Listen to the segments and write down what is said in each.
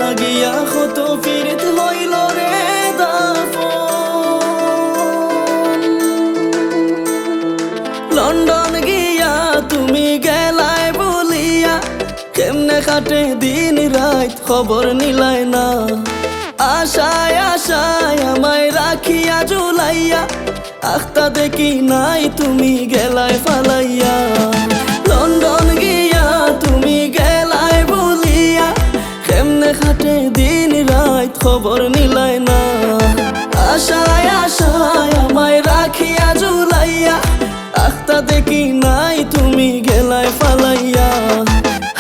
লাগিয়া কত ফিরত হইল রে দাফন। লন্ডন গিয়া তুমি গেলাই বলিয়া কেমনে কাটে দিন রাত খবর নিলাই না। আশায় আশায় আমায় রাখিয়া জুলাইয়া আখতা দেখি নাই তুমি গেলাই ফালাইয়া। লন্ডন গিয়া তুমি গেলাই বলিয়া কেমনে কাটে দিন রাত খবর নিলাই না। আশায় আশায় আমায় রাখিয়া জুলাইয়া আখতা দেখি নাই তুমি গেলাই ফালাইয়া।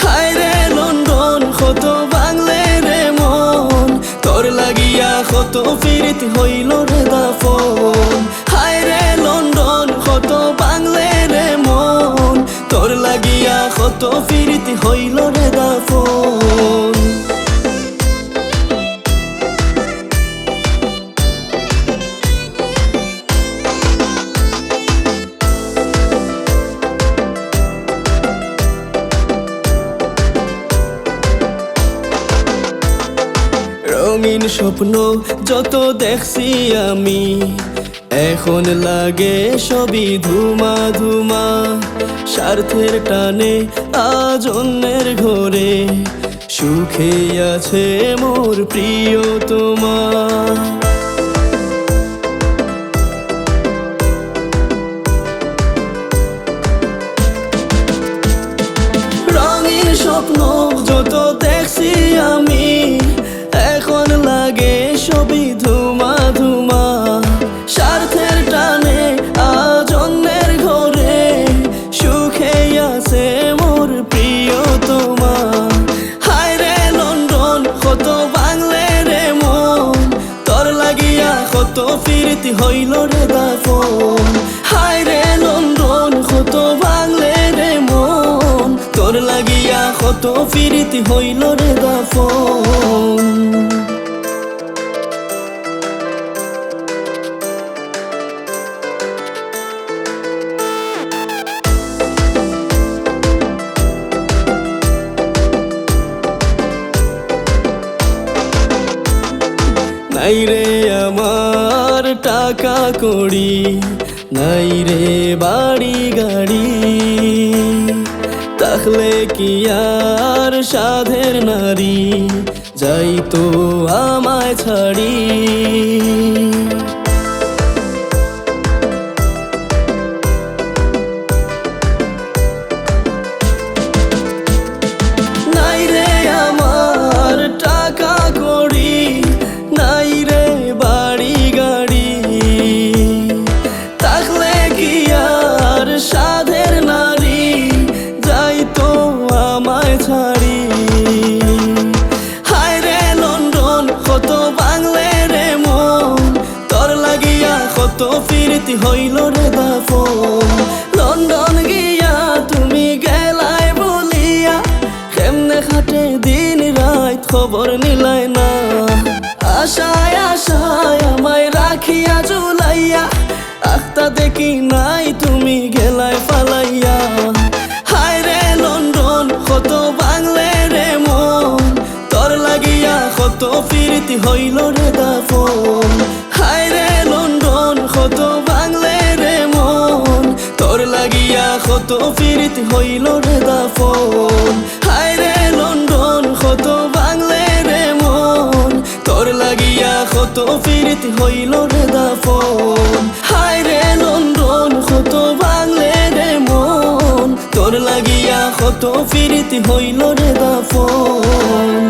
হায় রে লন্ডন কত বাংলে রে মন তোর লাগিয়া কত ফিরিত হইল রে দাফন। হায় রে লন্ডন কত বাংলে রে মন তোর লাগিয়া কত ফিরিত হইল রে দাফন। রঙিন স্বপ্ন যত দেখছি আমি এখন লাগে সবই ধুমা ধুমা। স্বার্থের টানে আজ অন্যের ঘরে সুখে আছে মোর প্রিয়তমা। রঙিন স্বপ্ন যত দেখছি আমি এখন লাগে সবই ধুমা ধুমা। স্বার্থের টানে আজ অন্যের ঘরে সুখে আছে মোর প্রিয়তমা। হায় রে লন্ডন কত বাংলে রে মন তোর লাগিয়া কত ফিরতি হইল রে দাফন। হায় রে লন্ডন কত বাংলে রে মন তোর লাগিয়া কত ফিরতি হইল রে দাফন। নাই রে আমার টাকা কড়ি নাই রে বাড়ি গাড়ি তাহলে কি আর সাধের নারী যাইতো আমায় ছাড়ি। নাই রে আমার টাকা কড়ি নাই রে বাড়ি গাড়ি তাহলে কি আর সাধের নারী যাইতো আমায় ছাড়ি। হায় রে লন্ডন কত বাংলে রে মন তোর লাগিয়া কত ফিরতি হইল রে দাফন। লন্ডন গিয়া তুমি গেলাই বলিয়া কেমনে কাটে দিন রাত খবর নিলাই না। আশায় আশায় আমায় রাখিয়া জুলাইয়া আখতা দেখি নাই তুমি গেলাই ফালাইয়া। হায় রে লন্ডন কত বাংলে রে মন তোর লাগিয়া কত ফিরতি হইল রে দাফন। হায় রে লন্ডন কত বাংলে রে মন তোর লাগিয়া কত ফিরতি হইল রে দাফন। হায় রে লন্ডন কত বাংলে রে মন তোর লাগিয়া কত ফিরতি হইল রে দাফন। হায় রে লন্ডন কত বাংলে রে মন তোর লাগিয়া কত ফিরতি হইল রে দাফন।